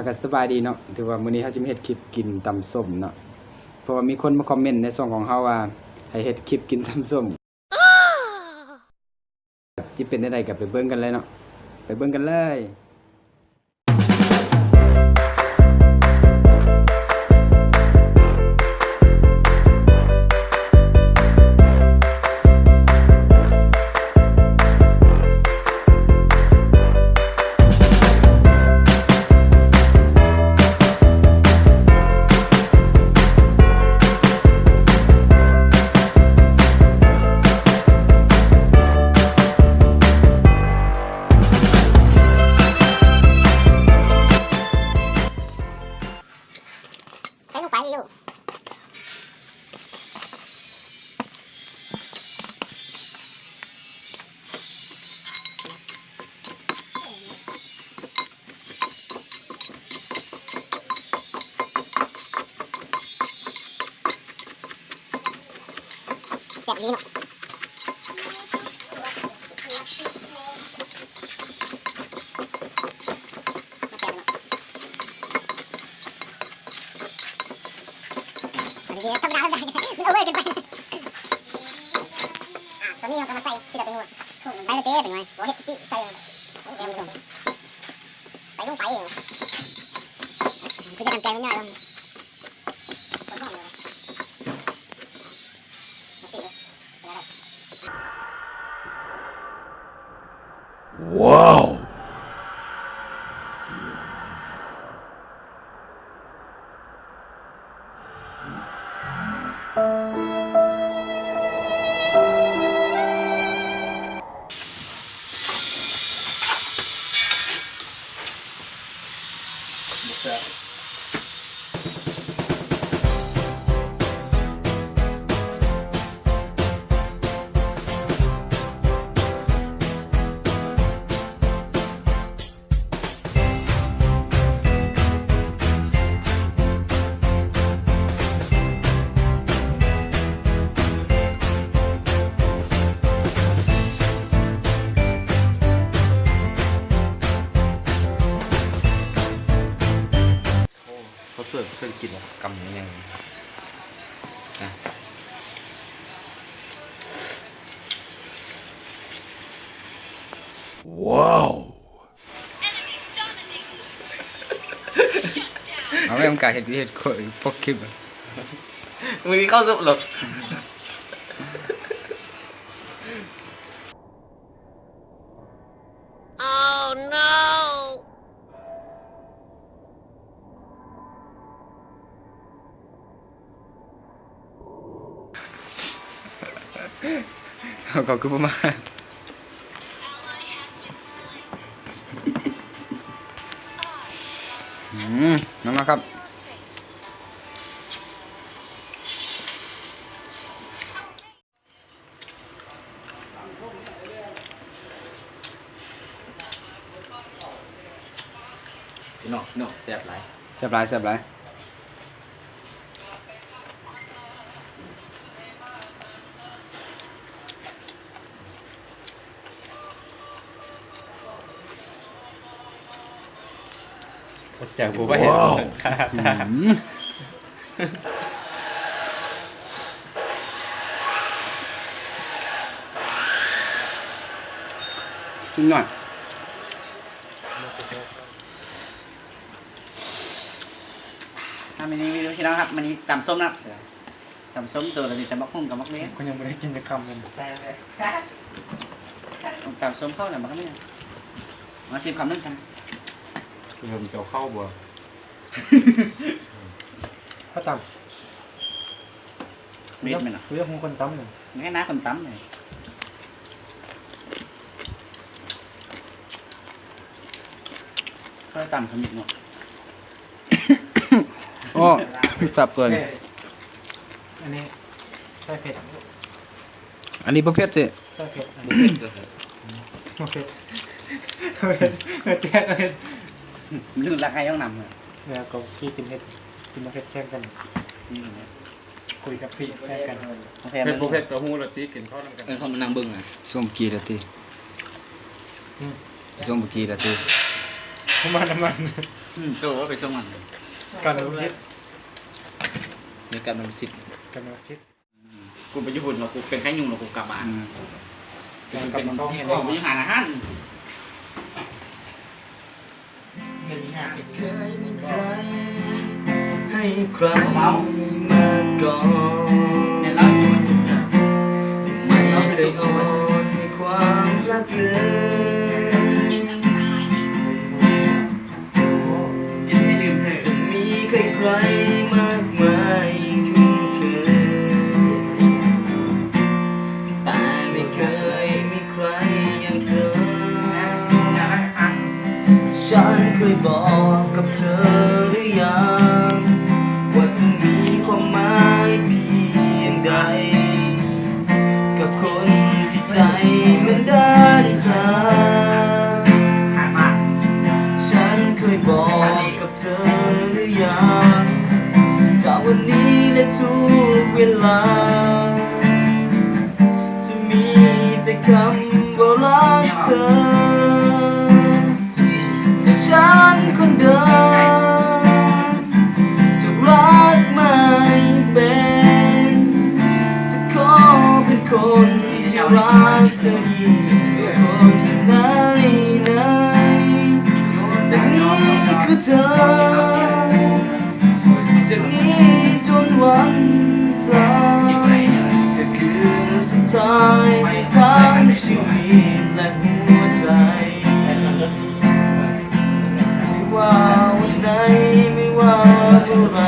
ก็สบายดีเนาะถือว่ามื้อนี้เฮาจะมาเฮ็ดคลิปกินตำส้มเนาะเพราะว่ามีคนมาคอมเมนต์ในช่องของเฮาว่าให้เฮ็ดคลิปกินตำส้มจิเป็นได้ก็ไปเบิ่งกันเลยเนาะไปเบิ่งกันเลยแบบนี้เนาะเดี๋ยวธรรมดาธรรมดามันโอเวอร์กันไปตอนนี้เราจะมาใส่ที่เราเป็นหัวใส่เลยเต้เป็นไงหัวเห็ดที่ใส่ใส่ลงไปคือจะทำแกงง่ายๆแล้วWow!เขาช่วยกินกำยังอ่ะว้าวเอาไม่ต้องการเห็ดพวกคลิปมือนี้เข้าซุปหรอเขาคือประมาณน้ำนะครับพี่น้องแซ่บไร แซ่บหลายแซ่บหลายจากผู้ว่าเห็นนิดหน่อยมันนี้พี่น้องครับมันนี้ตำส้มนะตำส้มตัวเราจะมักหุ่นกับมักเลี้ยง ก็ยังไม่ได้กินจะคำเลย ตำส้มเข้าหน่อยมักเลี้ยงมาชิมคำนึงกัน เริ่มจะเข้าบ่ข้าวตำ เม็ดมันอ่ะ เรื่องของคนตำเลย แค่น้าคนตำเลยก็ตำขมิ้นเนาะ โอ้สับเกิน อันนี้ใส่เผ็ด อันนี้ประเภทสิ ใส่เผ็ดอัน บุ นี้ ฟเฟ่ต์ เผ็ดเผ็ดเผ็ดแค่เผ็ด ลืมรักใครต้องนำเลย แล้วก็พี่กินเผ็ดกินเผ็ดแค่กัน นี่เนี่ย คุยกับพี่แค่กัน โอเค เป็ มัน น ประเภทกระหู้ละตีกินข้าวน้ำกัน เป็นคนมันนั่งบึ้งอ่ะ ส้มกีละตีส้มกีละตี น้ำมัน ตัวว่าไปส่งมัน กันรู้คิด มีการมันสิทธิ์ กันรู้คิด กูไปญี่ปุ่นเรากูเป็นแค่ยุงเรากูกลับบ้าน การกับมันต้อง ก็มีหาอาหาร เคยมีใจให้ใครมาก่อน เนี่ยเราอยู่มันจุดเนี่ย ไม่เคยอ่อนให้ความรักเลย กินให้ลืมเธอ จะมีใครๆมากมายคุ้นเคยแต่ไม่เคยมีใครอย่างเธอ ฉันเคยบอกกับเธอหรือยังว่าเธอมีความหมายเพียงใดกับคนที่ใจมันด้านเธอ ขาดมาก ฉันเคยบอกกับเธอหรือยังจากวันนี้และทุกเวลาจะมีแต่คำว่ารักเธอจากฉันคนเดิมจะรักไม่เป็นจะขอเป็นคนที่รักเธอยิ่งกว่าคนไหนจากนี้คือเธอจากนี้จนวันตายเธอคือสุดท้ายทั้งชีวิตและหัวใจไม่ว่าวันไหนไม่ว่าเมื่อไร